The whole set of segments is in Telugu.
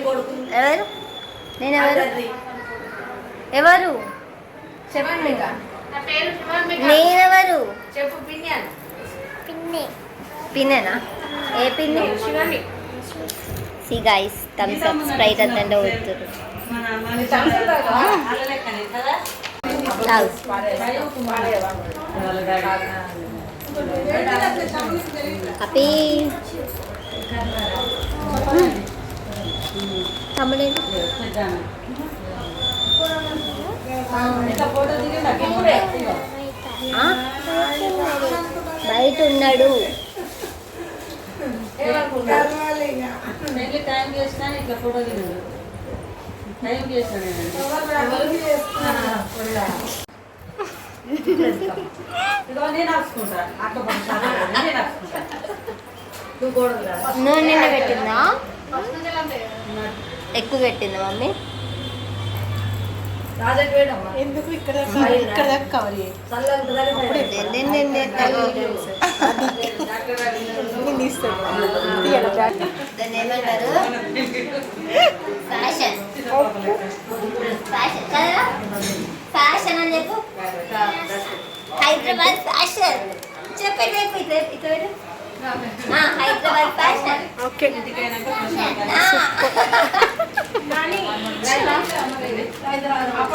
ఎవరు నేను ఎవరు చెప్పండి నేనెవరు చెప్పు. పిన్నేనా ఏ పిన్ని సి గైస్ థమ్స్ అప్ స్ప్రైట్ అంతంటే వద్దురు హ్యాపీ తమ్ముడే బయట ఉన్నాడు టైం చేసినా ఇట్లా ఫోటో దిగదు. టైం చేస్తాను నేను రాసుకుంటా. నూనె నిన్న పెట్టిందా ఎక్కువ పెట్టిందా మమ్మీ ఎందుకు ఇక్కడ కవర్ ఏమంటారు ఫ్యాషన్ ఫ్యాషన్ కదా ఫ్యాషన్ అని చెప్పు హైదరాబాద్ ఫ్యాషన్ చెప్పండి హైదరాబాద్ ఫ్యాషన్ ఓకే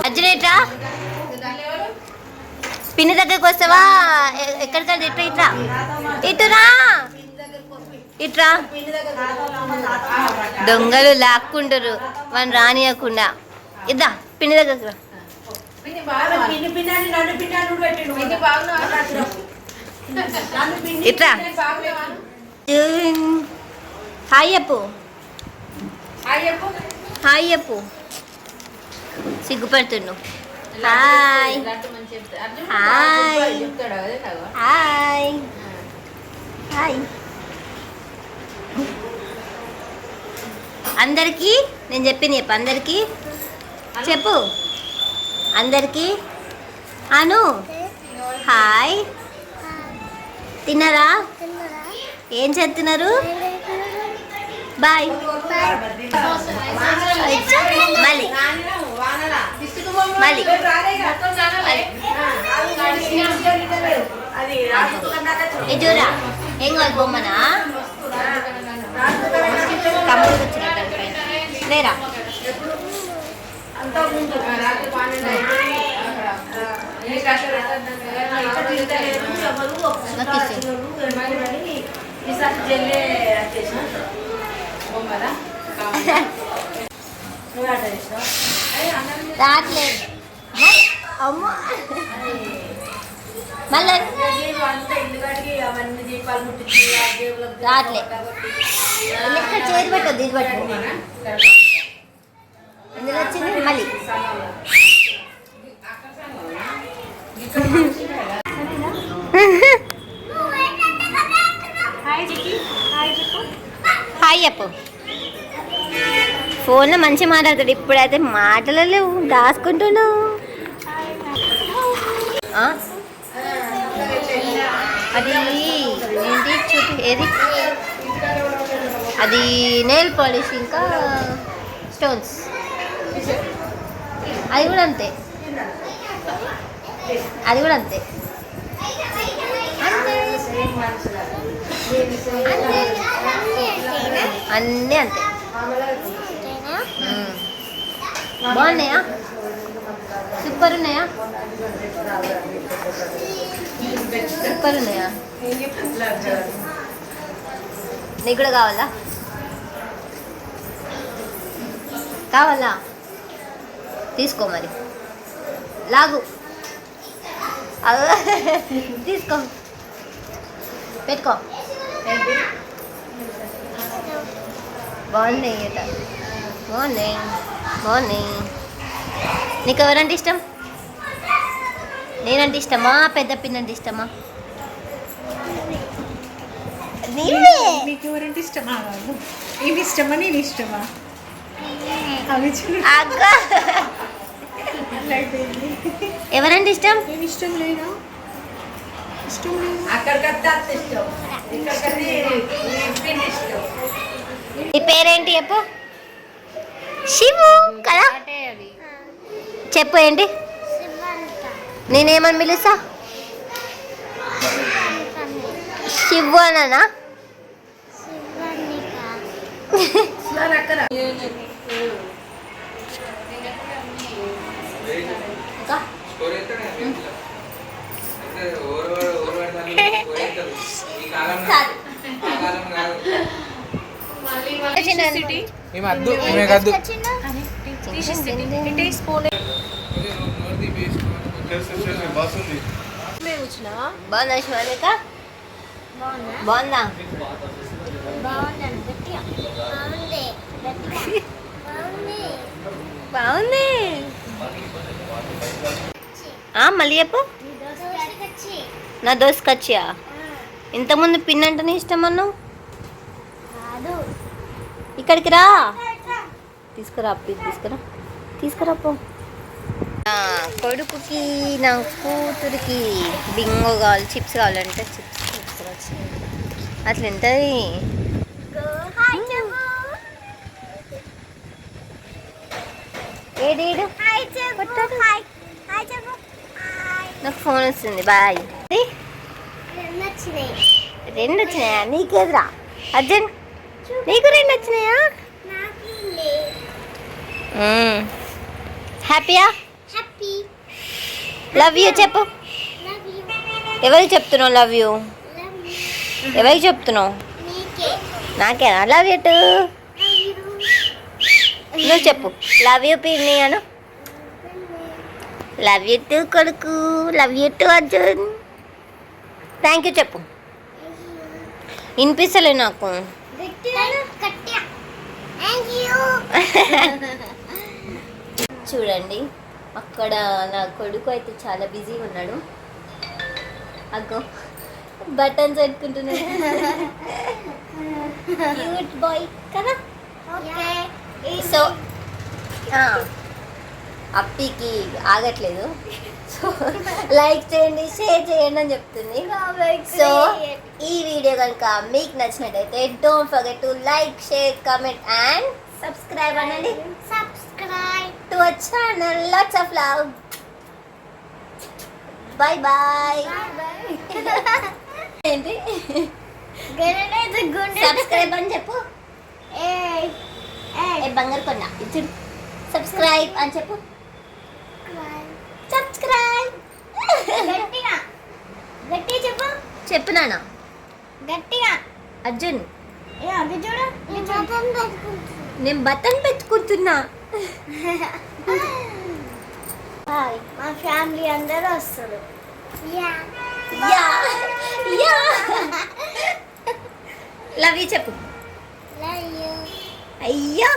అర్జునేట్రా పిన్ని దగ్గరికి వస్తావా ఎక్కడికన్నా ఇట్లా ఇట్లా ఇటురా ఇట్రా దొంగలు లాక్కుంటారు మనం రానియకుండా ఇద్దా పిన్ని దగ్గరికి రా ఇట్రా హాయ్ చెప్పు హాయ్ చెప్పు సిగ్గుపడుతుండు హాయ్ హాయ్ హాయ్ హాయ్ అందరికీ నేను చెప్పింది చెప్పు అందరికీ చెప్పు అందరికీ అను హాయ్ తిన్నారా ఏం చేస్తున్నారు బాయ్ మళ్ళీ మళ్ళీ ఎజూరా ఏం కాదు బొమ్మనా తమ్ముడు వచ్చినట్టు లేరా రాట్లేదు అమ్మ మళ్ళీ రాట్లే ఇక్కడ చేతి పెట్టద్దు ఇది పట్టు ఎందుకు వచ్చింది మళ్ళీ హాయ్ చెప్పు ఫోన్లో మంచి మాట్లాడతాడు ఇప్పుడైతే మాటలు లేవు దాచుకుంటున్నావు అది ఏంటి చూపి ఏది అది నెయిల్ పాలిష్ ఇంకా స్టోన్స్ అది కూడా అంతే అది కూడా అంతే అన్నీ అంతే బాగున్నాయా సూపర్ ఉన్నాయా సూపర్ ఉన్నాయా నీకు కూడా కావాలా కావాలా తీసుకో మరి లాగు తీసుకో పెట్టుకో బాగున్నాయి అట బాగున్నాయి బాగున్నాయి నీకు ఎవరంటే ఇష్టం నేనంటే ఇష్టమా పెద్ద పిన్నంటే ఇష్టమా నీకు ఎవరంటే ఇష్టమా ఏమి ఇష్టమా నేను ఇష్టమా ఎవరంటే ఇష్టం నేను ఇష్టం లేదా ఇష్టం నీ పేరేంటి చెప్పు చెప్పు ఏంటి నేనేమని పిలుస్తా శివు అనా బాగుందా శివానిక బాగుందా బాగుంది మళ్ళీ చెప్పు నా దోసుకొచ్చియా ఇంతకుముందు పిన్ అంటేనే ఇష్టం అన్నావు ఇక్కడికి రా తీసుకురా తీసుకురా పో నా కొడుకుకి నా కూతురికి బింగో కావాలి చిప్స్ కావాలంటే చిప్స్ తీసుకురొచ్చు అట్లా ఉంటుంది ఏడేడు నాకు ఫోన్ వస్తుంది బాయ్ రెండు వచ్చినాయా నీకేదిరా అర్జున్ నీకు రెండు వచ్చినాయా హ్యాపీయా లవ్ యూ చెప్పు ఎవరికి చెప్తున్నావు లవ్ యూ ఎవరికి చెప్తున్నావు నాకేనా లవ్ యూ టు నువ్వు చెప్పు లవ్ యూ పిన్ని అను లవ్ యూ టు కొడుకు love you to Arjun thank you చెప్పు వినిపిస్తలే నాకు చూడండి అక్కడ నా కొడుకు అయితే చాలా బిజీగా ఉన్నాడు అగ్గో బటన్స్ పెట్టుకుంటున్నాడు క్యూట్ బాయ్ కదా సో అప్పికి ఆగట్లేదు సో లైక్ చేయండి షేర్ చేయండి అని చెప్తుంది సో ఈ వీడియో కనుక మీకు నచ్చినట్టయితే don't forget to like share comment and subscribe అనండి to our channel lots of love bye bye ఏంటి సబ్స్క్రైబ్ అని చెప్పు బంగారు కొండ ఇచ్చుడు సబ్స్క్రైబ్ అని చెప్పు సబ్స్క్రైబ్ గట్టిగా చెప్పు చెప్పు నాన్న గట్టిగా అర్జున్ అది చూడు నేను బటన్ పెట్టుకుంటున్నా మా ఫ్యామిలీ అందరూ వస్తారు లవ్ యూ చెప్పు అయ్యో